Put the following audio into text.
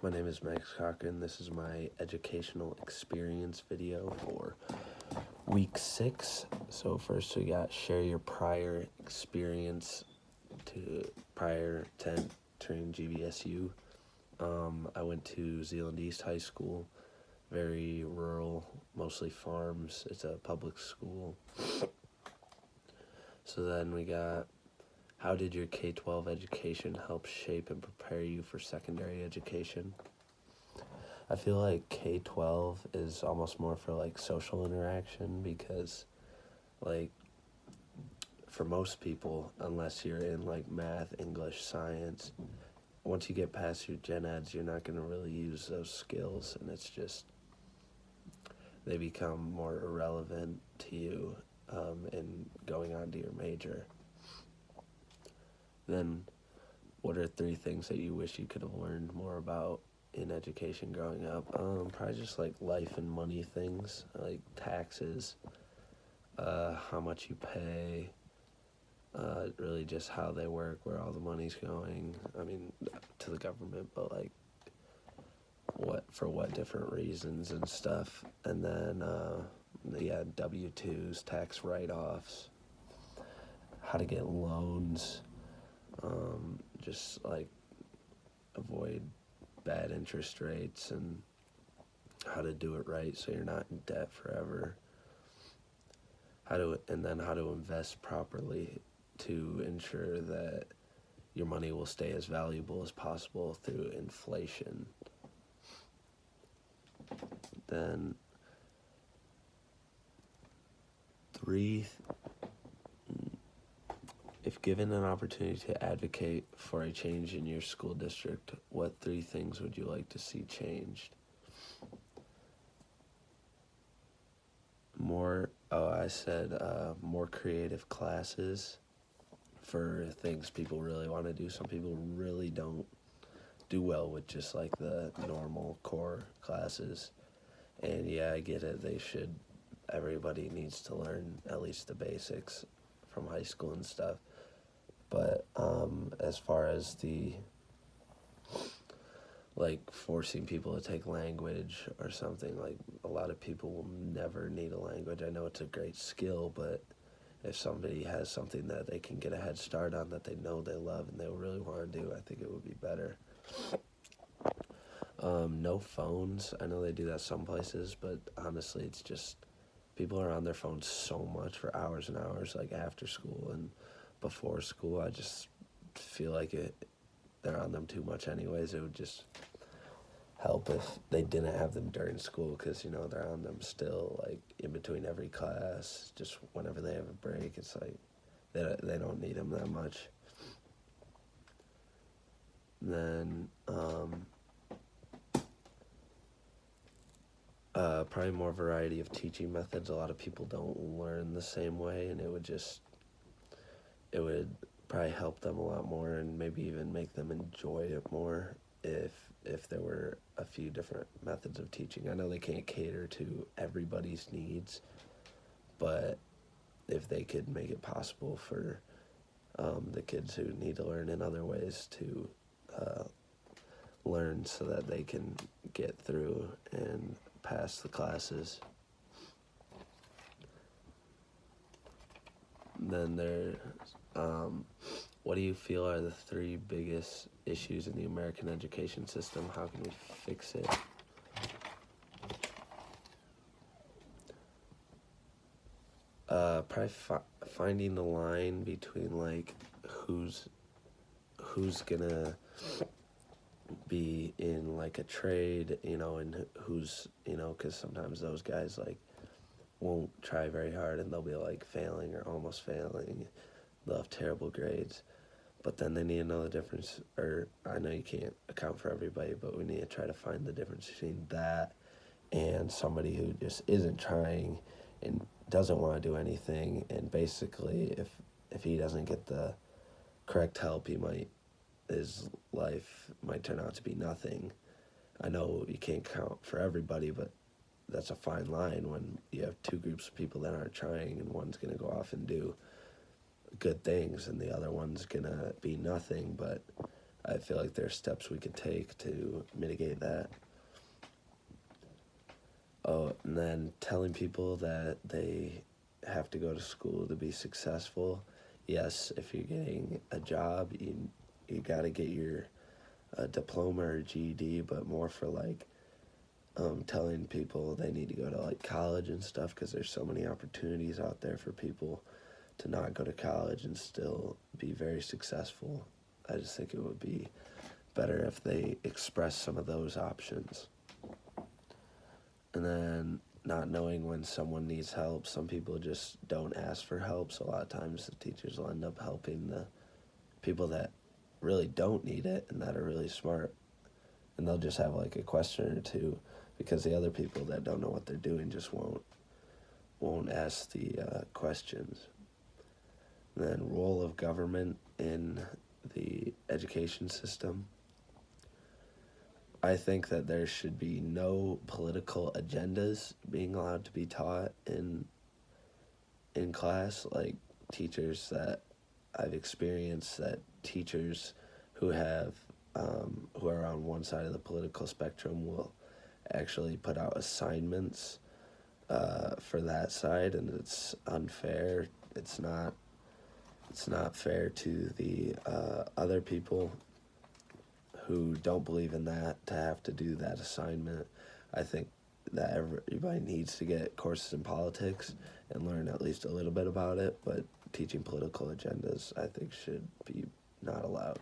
My name is Max Cochran. This is my educational experience video for week 6. So first we got share your prior experience prior to entering GVSU. I went to Zeeland East High School, very rural, mostly farms. It's a public school. So then we got, how did your K-12 education help shape and prepare you for secondary education? I feel like K-12 is almost more for like social interaction because like for most people, unless you're in like math, English, science, once you get past your gen eds, you're not going to really use those skills, and it's just, they become more irrelevant to you in going on to your major. Then what are 3 things that you wish you could have learned more about in education growing up? Probably just like life and money things, like taxes, how much you pay, really just how they work, where all the money's going. I mean, to the government, but like what different reasons and stuff. And then W-2s, tax write-offs, how to get loans, just like avoid bad interest rates and how to do it right so you're not in debt forever. How to invest properly to ensure that your money will stay as valuable as possible through inflation. Then 3, if given an opportunity to advocate for a change in your school district, what 3 things would you like to see changed? More creative classes for things people really want to do. Some people really don't do well with just like the normal core classes. And yeah, I get it. Everybody needs to learn at least the basics from high school and stuff. But as far as the like forcing people to take language or something, like a lot of people will never need a language. I know it's a great skill, but if somebody has something that they can get a head start on that they know they love and they really want to do, I think it would be better. No phones. I know they do that some places, but honestly, it's just people are on their phones so much for hours and hours, like after school and before school. I just feel like they're on them too much anyways. It would just help if they didn't have them during school, because they're on them still, like in between every class, just whenever they have a break. It's like they don't need them that much. Then probably more variety of teaching methods. A lot of people don't learn the same way, and it would probably help them a lot more, and maybe even make them enjoy it more if there were a few different methods of teaching. I know they can't cater to everybody's needs, but if they could make it possible for the kids who need to learn in other ways to learn so that they can get through and pass the classes. Then what do you feel are the 3 biggest issues in the American education system? How can we fix it? Probably finding the line between like who's gonna be in like a trade, and who's, because sometimes those guys like won't try very hard and they'll be like failing or almost failing. They'll have terrible grades, but then they need to know the difference. Or I know you can't account for everybody, but we need to try to find the difference between that and somebody who just isn't trying and doesn't want to do anything. And basically, if he doesn't get the correct help, his life might turn out to be nothing. I know you can't count for everybody, but that's a fine line when you have 2 groups of people that aren't trying, and one's going to go off and do good things and the other one's going to be nothing. But I feel like there are steps we could take to mitigate that. Oh, and then telling people that they have to go to school to be successful. Yes, if you're getting a job, you got to get your diploma or GED, but more for like telling people they need to go to like college and stuff because there's so many opportunities out there for people to not go to college and still be very successful. I just think it would be better if they express some of those options. And then not knowing when someone needs help. Some people just don't ask for help, so a lot of times the teachers will end up helping the people that really don't need it and that are really smart. And they'll just have like a question or two because the other people that don't know what they're doing just won't ask the questions. And then role of government in the education system. I think that there should be no political agendas being allowed to be taught in class. Like teachers that I've experienced, that teachers who have who are on one side of the political spectrum will actually put out assignments for that side, and it's unfair. It's not fair to the other people who don't believe in that to have to do that assignment. I think that everybody needs to get courses in politics and learn at least a little bit about it, but teaching political agendas, I think, should be not allowed.